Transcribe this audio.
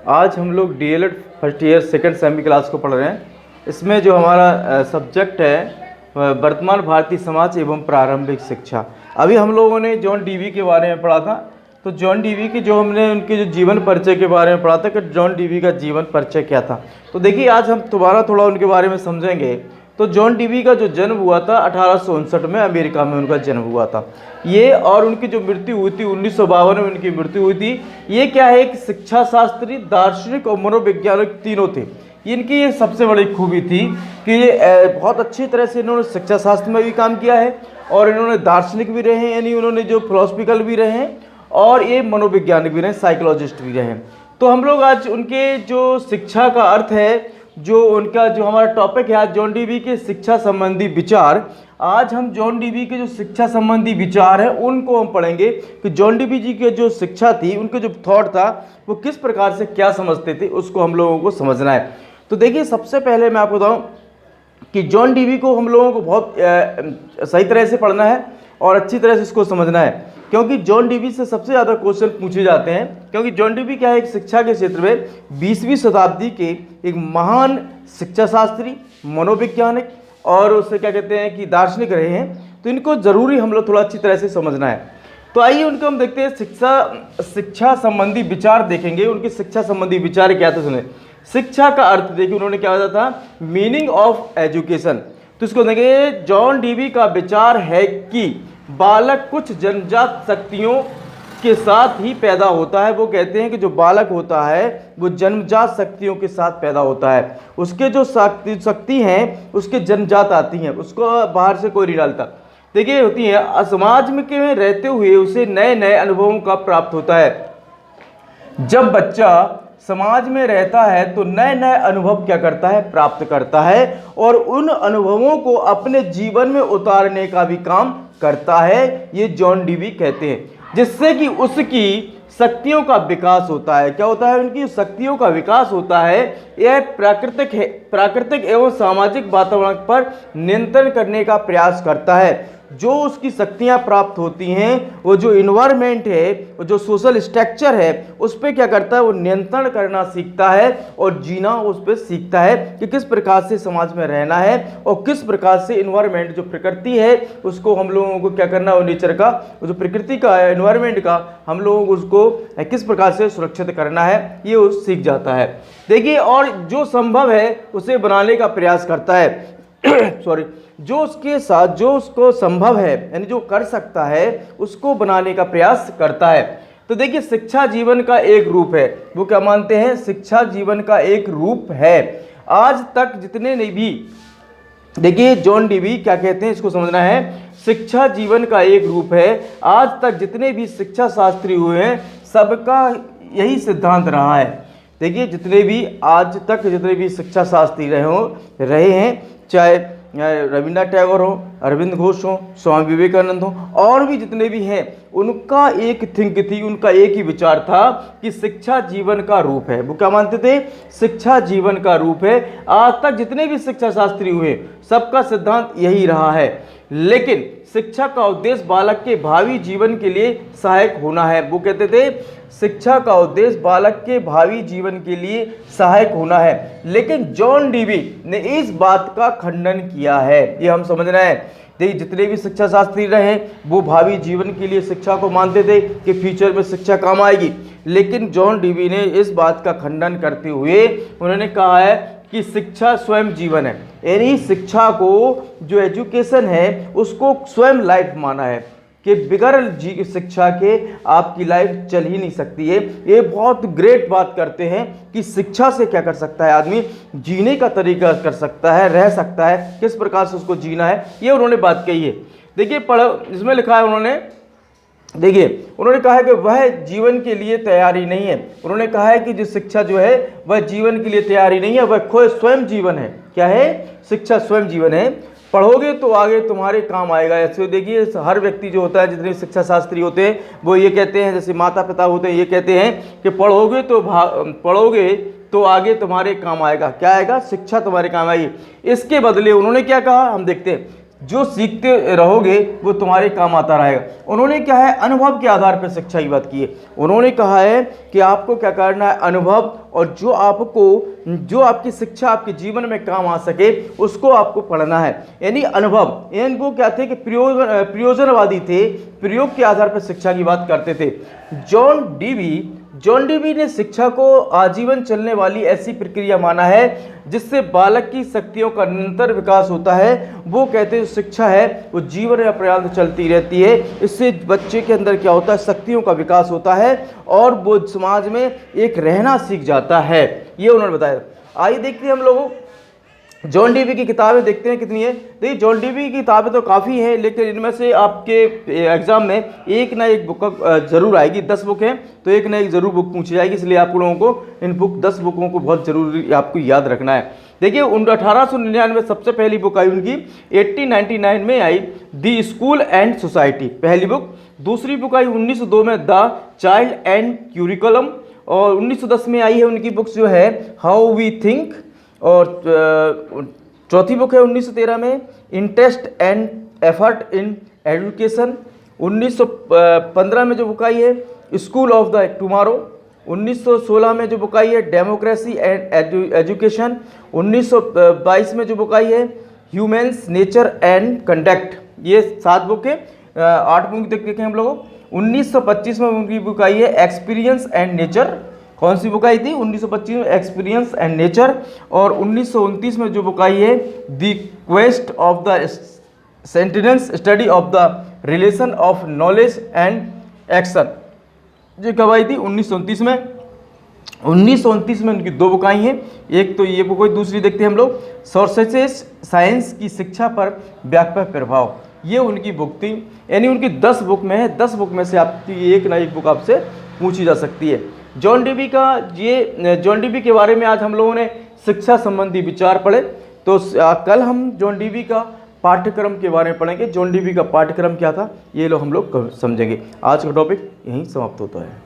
आज हम लोग DElEd first year second semi class को पढ़ रहे हैं। इसमें जो हमारा सब्जेक्ट है वर्तमान भारतीय समाज एवं प्रारंभिक शिक्षा। अभी हम लोगों ने जॉन डीवी के बारे में पढ़ा था। तो जॉन डीवी की जो हमने उनके जो जीवन परिचय के बारे में पढ़ा था कि जॉन डीवी का जीवन परिचय क्या था। तो देखिए आज हम दोबारा थोड़ा उनके बारे में समझेंगे। तो जॉन डीवी का जो जन्म हुआ था 1859 में अमेरिका में उनका जन्म हुआ था ये, और उनकी जो मृत्यु हुई थी 1952 में उनकी मृत्यु हुई थी। ये क्या है, एक शिक्षा शास्त्री, दार्शनिक और मनोवैज्ञानिक तीनों थे। इनकी ये सबसे बड़ी खूबी थी कि ये बहुत अच्छी तरह से इन्होंने शिक्षा शास्त्र में भी काम किया है और इन्होंने दार्शनिक भी रहे हैं, यानी उन्होंने जो फिलोसफिकल भी रहे हैं और ये मनोवैज्ञानिक भी रहे, साइकोलॉजिस्ट भी रहे। तो हम लोग आज उनके जो शिक्षा का अर्थ है, जो उनका जो हमारा टॉपिक है आज जॉन डीवी के शिक्षा संबंधी विचार। आज हम जॉन डीवी के जो शिक्षा संबंधी विचार है उनको हम पढ़ेंगे कि जॉन डीवी जी की जो शिक्षा थी, उनके जो थॉट था वो किस प्रकार से क्या समझते थे, उसको हम लोगों को समझना है। तो देखिए सबसे पहले मैं आपको बताऊं कि जॉन डीवी को हम लोगों को बहुत सही तरह से पढ़ना है और अच्छी तरह से इसको समझना है, क्योंकि जॉन डीवी से सबसे ज़्यादा क्वेश्चन पूछे जाते हैं। क्योंकि जॉन डीवी क्या है, एक शिक्षा के क्षेत्र में 20वीं शताब्दी के एक महान शिक्षा शास्त्री, मनोवैज्ञानिक और उससे क्या कहते हैं कि दार्शनिक रहे हैं। तो इनको ज़रूरी हम लोग थोड़ा अच्छी तरह से समझना है। तो आइए उनको हम देखते हैं। शिक्षा संबंधी विचार देखेंगे। उनकी शिक्षा संबंधी विचार क्या था सुने। शिक्षा का अर्थ देखिए उन्होंने क्या बताया था, मीनिंग ऑफ एजुकेशन। तो इसको देखेंगे, जॉन डीवी का विचार है कि बालक कुछ जन्मजात शक्तियों के साथ ही पैदा होता है। वो कहते हैं कि जो बालक होता है वो जन्मजात शक्तियों के साथ पैदा होता है। उसके जो शक्ति हैं उसके जन्मजात आती हैं, उसको बाहर से कोई नहीं डालता। देखिए होती है, समाज में रहते हुए उसे नए नए अनुभवों का प्राप्त होता है। जब बच्चा समाज में रहता है तो नए नए अनुभव क्या करता है, प्राप्त करता है और उन अनुभवों को अपने जीवन में उतारने का भी काम करता है। ये जॉन डीवी कहते हैं, जिससे कि उसकी शक्तियों का विकास होता है। क्या होता है, उनकी शक्तियों का विकास होता है। यह प्राकृतिक एवं सामाजिक वातावरण पर नियंत्रण करने का प्रयास करता है। जो उसकी शक्तियां प्राप्त होती हैं, वो जो इन्वायरमेंट है, वो जो सोशल स्ट्रक्चर है, उस पर क्या करता है, वो नियंत्रण करना सीखता है और जीना उस पर सीखता है कि किस प्रकार से समाज में रहना है और किस प्रकार से इन्वायरमेंट जो प्रकृति है उसको हम लोगों को क्या करना है, वो नेचर का, वो जो प्रकृति का है, इन्वायरमेंट का, हम लोगों को उसको किस प्रकार से सुरक्षित करना है, ये वो सीख जाता है। देखिए, और जो संभव है उसे बनाने का प्रयास करता है। सॉरी, जो उसके साथ जो उसको संभव है, यानी जो कर सकता है, उसको बनाने का प्रयास करता है। तो देखिए शिक्षा जीवन का एक रूप है। वो क्या मानते हैं, शिक्षा जीवन का एक रूप है। आज तक जितने ने भी, देखिए जॉन डीवी क्या कहते हैं, इसको समझना है। शिक्षा जीवन का एक रूप है। आज तक जितने भी शिक्षा शास्त्री हुए हैं सबका यही सिद्धांत रहा है। देखिए जितने भी आज तक जितने भी शिक्षा शास्त्री रहे हैं, चाहे रविन्द्रनाथ टैगोर हो, अरविंद घोष हो, स्वामी विवेकानंद हो, और भी जितने भी हैं, उनका एक थिंक थी, उनका एक ही विचार था कि शिक्षा जीवन का रूप है। वो क्या मानते थे, शिक्षा जीवन का रूप है। आज तक जितने भी शिक्षा शास्त्री हुए सबका सिद्धांत यही रहा है। लेकिन शिक्षा का उद्देश्य बालक के भावी जीवन के लिए सहायक होना है। वो कहते थे शिक्षा का उद्देश्य बालक के भावी जीवन के लिए सहायक होना है। लेकिन जॉन डीवी ने इस बात का खंडन किया है। ये हम समझना है। देखिए जितने भी शिक्षा शास्त्री रहे वो भावी जीवन के लिए शिक्षा को मानते थे कि फ्यूचर में शिक्षा काम आएगी। लेकिन जॉन डीवी ने इस बात का खंडन करते हुए उन्होंने कहा है कि शिक्षा स्वयं जीवन है, यानी शिक्षा को जो एजुकेशन है उसको स्वयं लाइफ माना है कि बिगैर शिक्षा के आपकी लाइफ चल ही नहीं सकती है। ये बहुत ग्रेट बात करते हैं कि शिक्षा से क्या कर सकता है आदमी, जीने का तरीका कर सकता है, रह सकता है, किस प्रकार से उसको जीना है, ये उन्होंने बात कही है। देखिए पढ़ो, इसमें लिखा है उन्होंने, देखिए उन्होंने कहा है कि वह जीवन के लिए तैयारी नहीं है। उन्होंने कहा है कि जो शिक्षा जो है वह जीवन के लिए तैयारी नहीं है, वह खुद स्वयं जीवन है। क्या है, शिक्षा स्वयं जीवन है। पढ़ोगे तो आगे तुम्हारे काम आएगा। ऐसे देखिए हर व्यक्ति जो होता है, जितने शिक्षा शास्त्री होते हैं वो ये कहते हैं, जैसे माता पिता होते हैं ये कहते हैं कि पढ़ोगे तो आगे तुम्हारे काम आएगा। क्या आएगा, शिक्षा तुम्हारे काम आएगी। इसके बदले उन्होंने क्या कहा, हम देखते हैं। जो सीखते रहोगे वो तुम्हारे काम आता रहेगा। उन्होंने क्या है, अनुभव के आधार पर शिक्षा की बात की है। उन्होंने कहा है कि आपको क्या करना है, अनुभव, और जो आपकी शिक्षा आपके जीवन में काम आ सके उसको आपको पढ़ना है। यानी अनुभव, इनको क्या थे कि प्रयोजनवादी थे, प्रयोग के आधार पर शिक्षा की बात करते थे। जॉन डीवी ने शिक्षा को आजीवन चलने वाली ऐसी प्रक्रिया माना है जिससे बालक की शक्तियों का निरंतर विकास होता है। वो कहते हैं शिक्षा है वो जीवन में पर्याप्त चलती रहती है। इससे बच्चे के अंदर क्या होता है, शक्तियों का विकास होता है और वो समाज में एक रहना सीख जाता है, ये उन्होंने बताया। आइए देखते हैं हम लोगों जॉन डीवी की किताबें देखते हैं कितनी है। देखिए जॉन डीवी की किताबें तो काफ़ी हैं, लेकिन इनमें से आपके एग्जाम में एक ना एक बुक जरूर आएगी। 10 बुक हैं तो एक ना एक जरूर बुक पूछी जाएगी, इसलिए आप लोगों को इन 10 बुकों को बहुत जरूरी आपको याद रखना है। देखिए 1899 सबसे पहली बुक आई उनकी, 1899 में I the school and society, पहली बुक। दूसरी बुक आई 1902 में द चाइल्ड एंड क्यूरिकुलम, और 1910 में आई है उनकी बुक्स जो है हाउ वी थिंक, और चौथी बुक है 1913 में interest and effort in education. 1915 में जो बुक आई है स्कूल ऑफ द टुमारो। 1916 में जो बुक आई है डेमोक्रेसी एंड एजुकेशन। 1922 में जो बुक आई है ह्यूमन्स नेचर एंड कंडक्ट। ये 7 बुक है, 8 बुक देखें हम लोग। 1925 में उनकी बुक आई है एक्सपीरियंस एंड नेचर। कौन सी बुक आई थी 1925 में, एक्सपीरियंस एंड नेचर। और 1929 में जो बुक आई है the quest of the sentence study of the relation of knowledge and action, जो कब आई थी 1929 में। 1929 में उनकी 2 बुक आई हैं, एक तो ये बुक है, दूसरी देखते हैं हम लोग सोर्सेस साइंस की शिक्षा पर व्यापक प्रभाव, ये उनकी बुक थी। यानी उनकी 10 बुक में है, 10 बुक में से आपकी एक ना एक बुक आपसे पूछी जा सकती है। जॉन डीवी के बारे में आज हम लोगों ने शिक्षा संबंधी विचार पढ़े, तो कल हम जॉन डीवी का पाठ्यक्रम के बारे में पढ़ेंगे। जॉन डीवी का पाठ्यक्रम क्या था ये हम लोग समझेंगे। आज का टॉपिक यहीं समाप्त होता है।